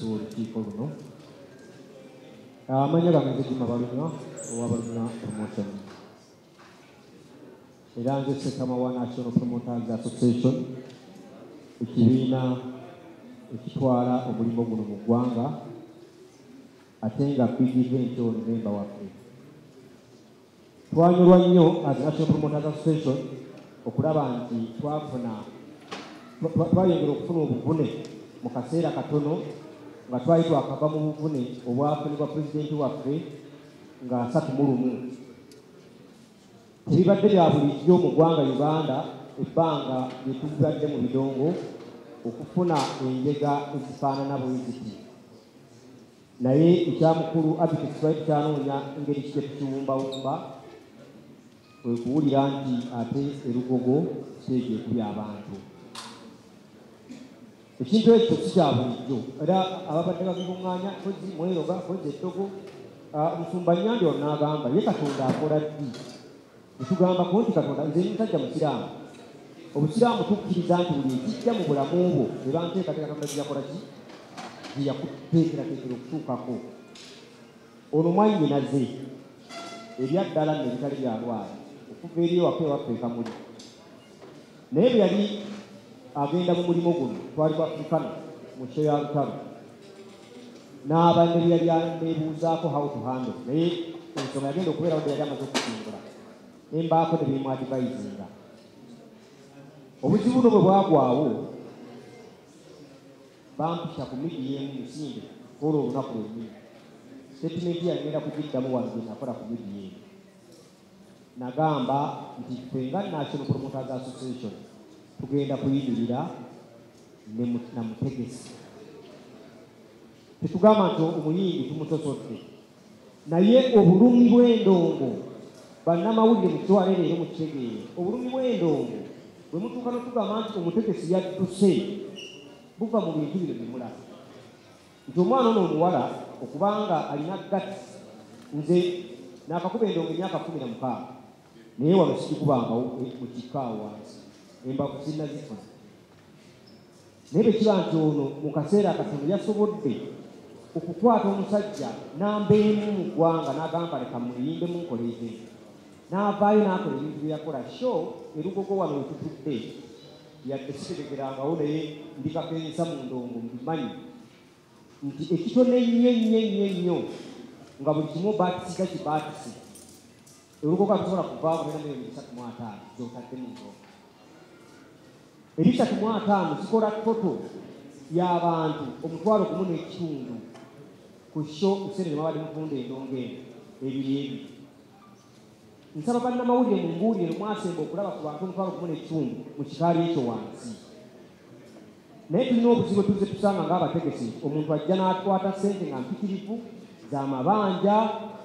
olukiiko luno. Amanya gange Juma Balunya owa Balunya Promotion. Era nze Ssekama wa National Promoters Association, ekibiina ekitwala omulimu guno mu ggwanga ate nga big event ono memba waffe. Twanyolwa nnyo as National Promoters Association okulaba nti twayongera okufuna obuvune mu kaseera katono nga twali twakava mu buvune obwafunibwa pulezidenti waffe nga 31. Ebibadde bya bulijjo mu ggwanga Uganda ebbanga lye tubadde mu bidongo okufuna enjega ezifaanana bweziti. Naye ekyamukulu Advocate twali tukyanoonya engeri kye tukiwumbawumba kwe kuwulira nti ate erugogo kiteege ekubya abantu. Ekintu ekyo si kya bulijjo era ababadde babikuŋŋaanya kozi mweroga kozi eddogo Musumba Nnyandi ono n'agamba ye Katonda akola ddi. Netugamba ko nti Katonda nze musajja musiraamu. Obusiraamu tukkiriza nti buli ekijja mu bulamu obwo era nteekateeka Katonda gyeyakola ki gyeyakuteekerateekera okutuukako. Ono mwannyinaze erya ddala nno ebitali byalwala okuva eri ewaka ewaffe ekamuli. Naye bwe yali agenda mu mulimo guno twali Africana mu kyo ya lutalo n'abanne bye yali aneebuuzaako how to handle, naye ensonga yagenda okubeera wadde yali amaze okukingula nembaako ne bimu advisinga. Obuzibu bwe bwagwawo bampisha ku midi y'emu Musinde olwo olunaku lwennyini. Statement yagenda kugiddamu wange nakola ku midi y'emu. Nagamba nti ffe nga National Promoters Association tugenda kuyimirira na Mutegesi. Tetugamba nti omuyimbi tumusosodde, naye obulumi bw'endongo bannamawulire mukitwale leero mukitegeere. Obulumi bw'endongo bwe mutuuka n'otugamba nti Omutegesi yadduse buva mu bintu bino bimulaba nti omwana ono omuwala okubanga alina gati. Nze naakakuba endongo emyaka 16 naye wano sikikubangawo mu kikaawo wansi embavu sinnazifuna. Naye bwe kiba nti ono mu kaseera akatono yasobodde okukwata omusajja n'ambeemu mu ggwanga n'agamba leka muyimbe munkoleeze, n'avaayo n'akola ebintu bye yakola. Sho erugogo wano wetutudde yadde sitegekerangawo naye ndikakensa mu ndongo mbimanyi nti ekitone nnyo nga buli kimu baatisiga kibaatisi erugogo atusobola kuvaamu era milioni 35 zotadde mu ndongo. 35 zikola toto y'abantu 1,1 ku sho kusere mabadi mutunda endongo ebiri ebi. Nsaba bannamawulire mu mbuulire mwasemba okulaba ku bantu 1,1 mu kikaali ekyo wansi. Naye tulina obuzibu tuze tusanga ng'abategesi omuntu ajja n'akwata ssente nga mpitirivu z'amabanja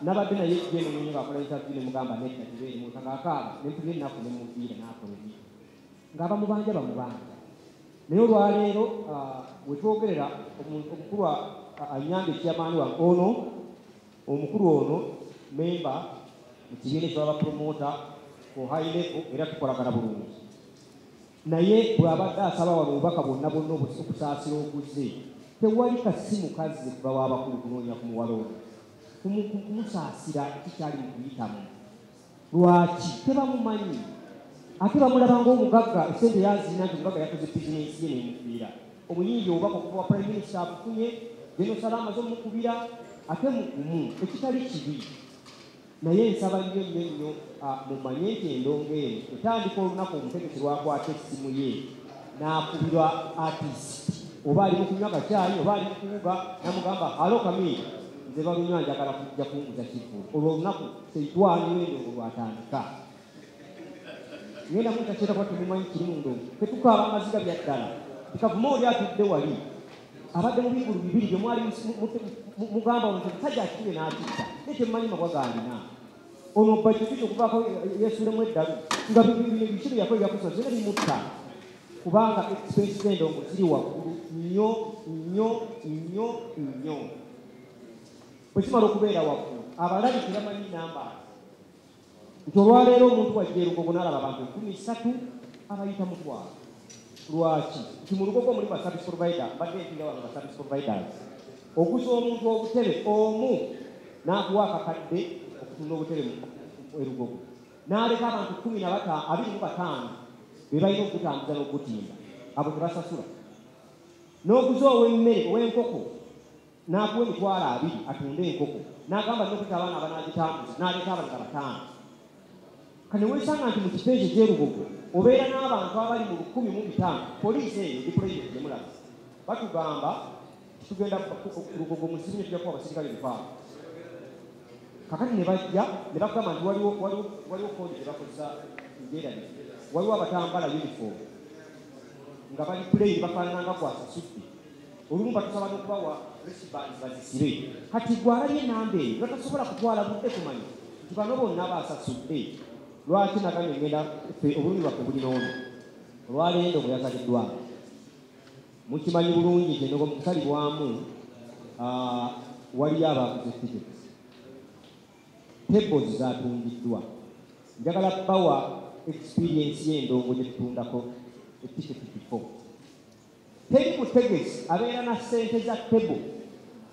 n'abadde naye geno mwenye ng'akola interview ne mugamba nedda tibeeri muntu ng'akaaba ne mpulira ennaku ne muviira n'akola ebyo ng'abamubanja bamubanja. Naye olwaleero wetwogerera omukulu Anyange chairman wa ono omukulu ono memba mu kibiina ky'abapromota ku high level era tukolagana bulungi. Naye bw'abadde asaba wano obubaka bwonna okusaasira okuze tewali kasimu kazze kuva w'abakulu kunoonya ku muwala ono kumusaasira kikyali mu kuyitamu. Lwaki tebamumanyi ate bamulaba ng'omugagga esente yazina nti omugagga yakoze bizinensi ye nemufiira. Omuyingi obubaka okuva wa prime minister abufunye Geno Salama z'omukubira ate mugumu ekitali kibi. Naye nsaba nnyo mumanye nti endongo eno etandika olunaku Omutegesi lwakwata essimu ye n'akubirwa artist oba ali mu kunywa kacaayi oba ali mu kuwuga namugamba halo Kami nze Balunya njagala kujja kunguza kivu. Olwo olunaku seitwaniyo endongo lwatandika. Ngenda mutakyera kwa tumumanyi kiri mu ndongo tetukaaba amaziga bya ddala tikavuma oli atudde wali abadde mu bigulu bibiri bye mwali mugamba ono musajja akire n'akitta naye temumanyi mabwa gaalina ono bajjukite okuvaako yeesulemu eddalu nga bikiro yakola byakusa zena bimutta kubanga expense z'endongo ziri waggulu nnyo. Bwe kimala okubeera waggulu abalabi tebamanyi namba nti olwaleero omuntu wajja erugogo n'alaba abantu 13 abayita mutwalo. Lwaki? Nti mu lugogo muli ba service provider badde mpinga wano ba service providers okuza omuntu obutebe omu n'akuwa akakadde okutunda obutebe erugogo n'aleka abantu 25 be balina okutambuza n'okutimba abo tebasasula n'okuza ow'emmere ow'enkoko n'akuwa 200 atunde enkoko n'agamba n'okuta abaana abanaagitambuza n'aleka abalala 5 kane weesanga nti mu kifo ekyo ky'erugogo obeera n'abantu abali mu 1,500 poliisi eyo diployment gyemulaba batugamba tugenda rugogo mu kizibu tujja kuwa abasirikale bifaamu kakati ne bajja ne bakugamba nti waliwo kodi gye bakozesa njeerani waliwo abatambala uniform nga bali puleyi bafaanananga kwasasudde olumu batusaba n'okubawa resibans bazisibe kati gwalabye enamba eyo batasobola kutwala budde kumanya nti bano bonna baasasudde lwaki nagambye ngenda obulumi bwaffe bulinoono olwaleendo bwe yazaliddwamu mukimanyi bulungi nti endogo mu kusalibwamu waliyo abaguze tiketi tables zatundiddwa njagala bawa experience y'endongo gye tutundako etiketi kifo teri mutegesi abeera na ssente za table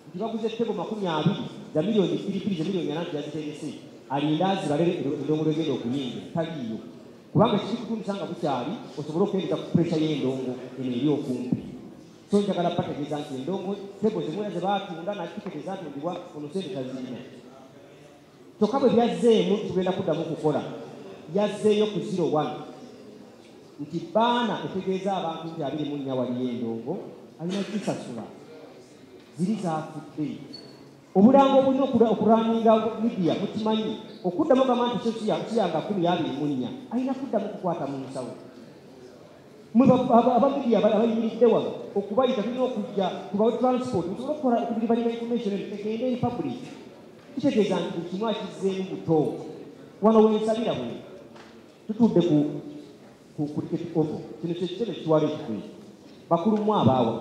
nti baguze table 20 za miliyoni 2 za miliyoni 4 yaziterese alinda azibale endongo lwegenda okuyinga taliyo kubanga kikutundisa nga bukyali osobola okuyingiza ku pressure y'endongo eno eri okumpi so njagala bategeeza nti endongo table zimwe ze baatunda na tiketi ezatundibwa ono sente tazirina kyokka bwe byazzeemu tugenda kuddamu kukola yazzeeyo ku 01 nti baana etegeeza abantu nti 24 waliyo endongo alina kisasula ziri zaafudde obulango bulina okuraninga midiya mukimanyi okuddamu gamba nti kiyanga 24 alina kuddamu kukwata mu nsawo abamidiya abayimiridde wano okubayita tulina okujja kubawe transport musobola okukola okudiribalira information egende eri public kitegeeza nti buli kimu akizzeemu buto wano wensabira bwe tutudde ku ticket ovo kino kyekitebe kitwala ekikwe bakulumu abaawa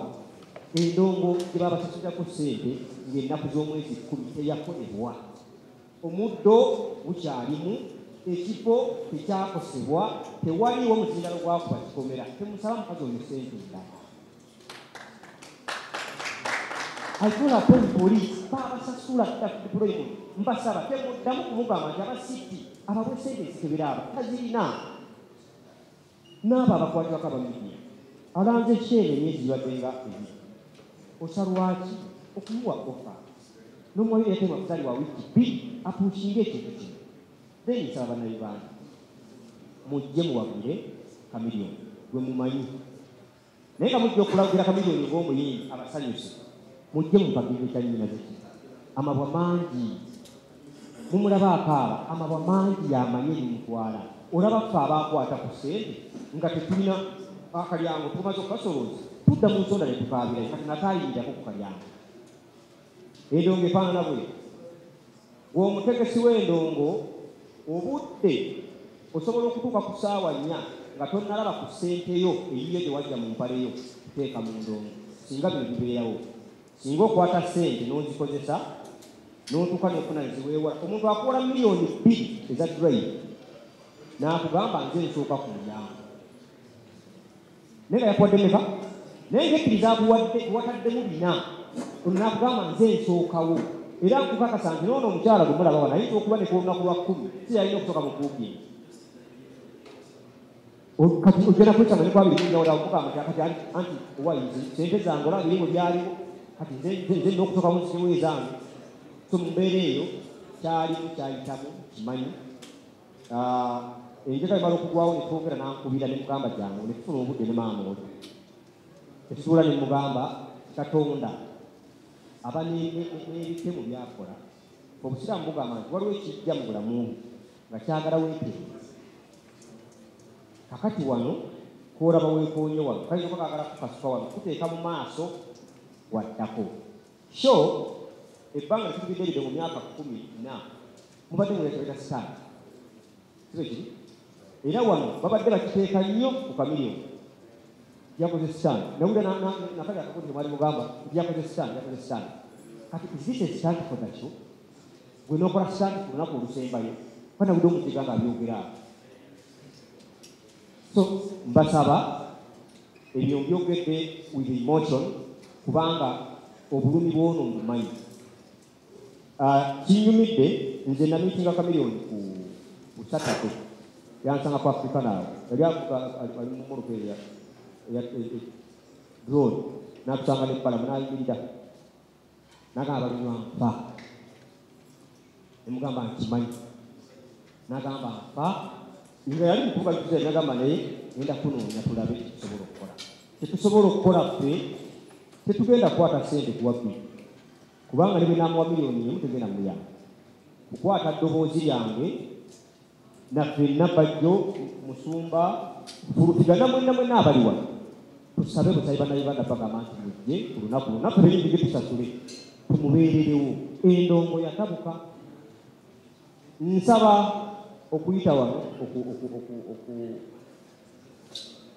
endongo gye babasasulirako ssente ng'ennaku z'omwezi 10 teyakolebwa omuddo bukyalimu ekifo tekyakosebwa tewaliwo muzindalo gwakuba kikomera temusaba mukazi oyo ssente endala aikola poli poliisi baabasasula diployment mbasaba temuddamu kumugamba nti abasiti ababwe ssente zikebera aba tazirina n'abo abakwatibwako abamidiya alanze kyene emyezi gibaddenga ebiri osalwaki okumuwa ofa n'omwoyo yatema kuzali wa wiiki 2 apuukinga ekintu kino then nsaba bannayuganda mujje muwagire kamiliyoni gwe mumanyi naye nga mujja okulagira kamiliyoni ng'omuyimbi abasanyusi mujje mupagire ekyanyina zeki amabwa mangi mumulaba akaaba amabwa mangi yamanye ebimutwala olaba ffe abaakwata ku ssente nga tetulina akalyango tumaze okukasolooza tudda mu nsonda ne tukaabirayo kati nakaayinjako ku kalyango endongo efaanana bwe gweomutegesi w'endongo obudde osobola okutuuka ku ssaawa 4 nga tonnalaba ku ssente yo eyiyo gye wajja mu mpaleyo kuteeka mu ndongo singa bino bibeerawo singa okwata ssente n'ozikozesa n'otuuka n'ofuna neziweewala omuntu akola miliyoni 2 eza drive n'akugamba nze nsooka ku mulyango naye nga yakuwadde meka naye ngaekkiriza wataddemu 4 ono n'akugamba nze nsookawo era nkukakasa nti noono omukyala gwe mulaba wana ayinza okuba ne ku lunaku lwa 10 si yalina okusooka mu kuugi kati ogenda kwetanga ne kwabiri kunjawula okugamba nti akati anti owayizi sente zange olaba birimu byaliwo kati nze nina okusoka mu nsiwe zange so mu mbeera eyo kyalimu kyayitamu kimanyi enjeka emala okugwawo netwogera nankubira ne mugamba jangu netufuna obudde ne maama oli etusuula ne mugamba katonda aba n'ebitemu byakola obusiraamu bugamba nti waliwo ekijja mu bulamu nga kyagala weetegereza kakati wano koolaba weekoonye wano kalina oba kaagala kukasuka wano kuteeka mu maaso waddako so ebbanga litugidde libbe mu myaka 14 mubadde muleetebeta sitaani kibe kiri era wano babadde bakiteeka nnyo ku kamiliyoni yakoze sitaani nawulira nakali akakuti temwali mugamba nti yakoze sitaani kati izise sitaani kodakyo gwe nookola sitaani ku lunaku olusembayo panawudde omuziga nga abyogera awo so mbasaba ebyo mbyogedde with emotion kubanga obulumi bw'ono omumanyi. Kinyumidde nze namiitinga Chameleone ku Saturday yansanga ku Africa Now yali ali mu Morocco ya drone nakusanga n'ebbalamu n'ayimirira n'agamba balunywa nfa nemugamba nkimanyi n'agamba nfa nga yali mukuvuga kiza n'agamba naye ngenda kunoonya tulabe kitusobola okukola tetusobola okukola ffe tetugenda kukwata ssente kuwabbi kubanga ne benamuwa miliyoni emu tegenda muyamba kukwata ddoboozi lyange naffenna Bajjo Musumba Fulutigana mwenna abaliwa tusabe busabe bannayuganda bagamba nti mujje ku lunaku lunaku ebintu tusasule tumubeererewo endongo yatabuka nsaba okuyita wano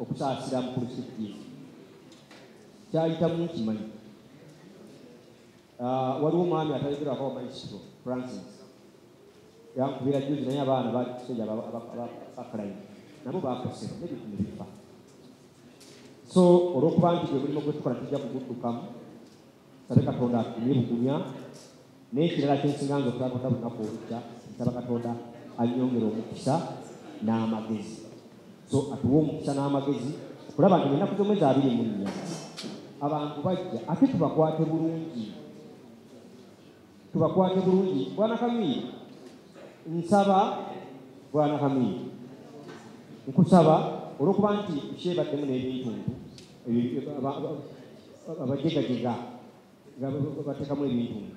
okusaasira mukulu Sittiifu kyayitamu kimanyi waliwo omwami atayogerwako Maestro Francis yankubira juzi naye abaana bali kusajja abakalayi nabo bakosera nebikumi bifa so olwokuba nti gwe mulimu gwetukola tujja kuguddukamu sabe Katonda atumye bugumya n'ekirala kyensinga nze okulakonda bunaku olukya nsaba Katonda anyongera omukisa n'amagezi so atuwa omukisa n'amagezi okulaba nti ennaku z'omwezi 24 abantu bajja ate tubakwate bulungi Bwana Kamiiri nsaba Bwana Kamiiri nkusaba olwokuba nti kyebaddemu n'ebintuntu abajegajega nga bateekamu ebintuntu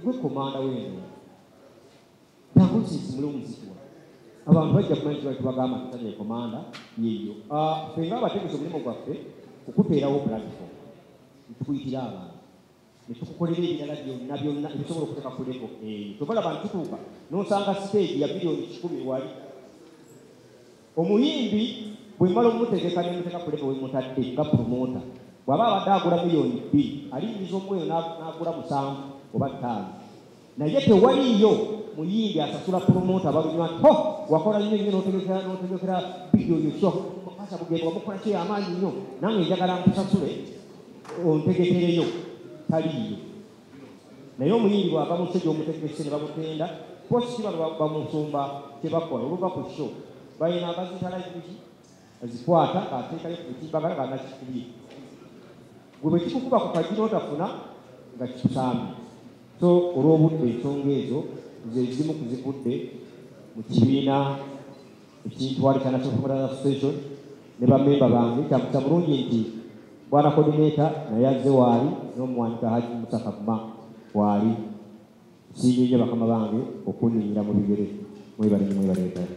gwe komanda w'eno tangusiisimule omuzikwa abantu bajja kumanyi kibali tubagamba tutanye komanda yeeyo ffe nga abategesi omulimu gwaffe okuteerawo platform netukuyitira abantu netukukolera ebirala byonna ebisobola okuteeka ku leko eyo tovala abantu tutuuka n'osanga stage ya miliyoni 10 wali omuyimbi bwe mmala omutegeka nemuteeka ku leko wemutadde nga promota bw'aba abadde agula miliyoni 2 aliyingiza omweyo n'agula 7 oba 5 naye tewaliyo muyimbi asasula promota balunywa wakola nnyo n'otegekera bidiyo yo mukasa bugendo wamukola kyo amaanyi nnyo nange njagala nkusasule ontegekereyo taliyo naye omuyimbi bw'ava mu sejja omutegese ne bamutenda positi bano bamusumba kyebakola oluva ku sho balina abazitala ikuki azikwata ateekayo ku kitimbagala nga nakikubye gwe bwe kikukuba ku kagiro otafuna nga kikusaamye so olw'obudde ensonga ezo ze zimu kuzivudde mu kibiina ekintwale kya National Football Association ne bammemba bange kyakusa bulungi nti Bwana Coordinator naye azze waali n'omuwanika Haji Musa Kavuma waali nsiimye nnyo bakama bange okunninnyira mu bigere mwebale ddala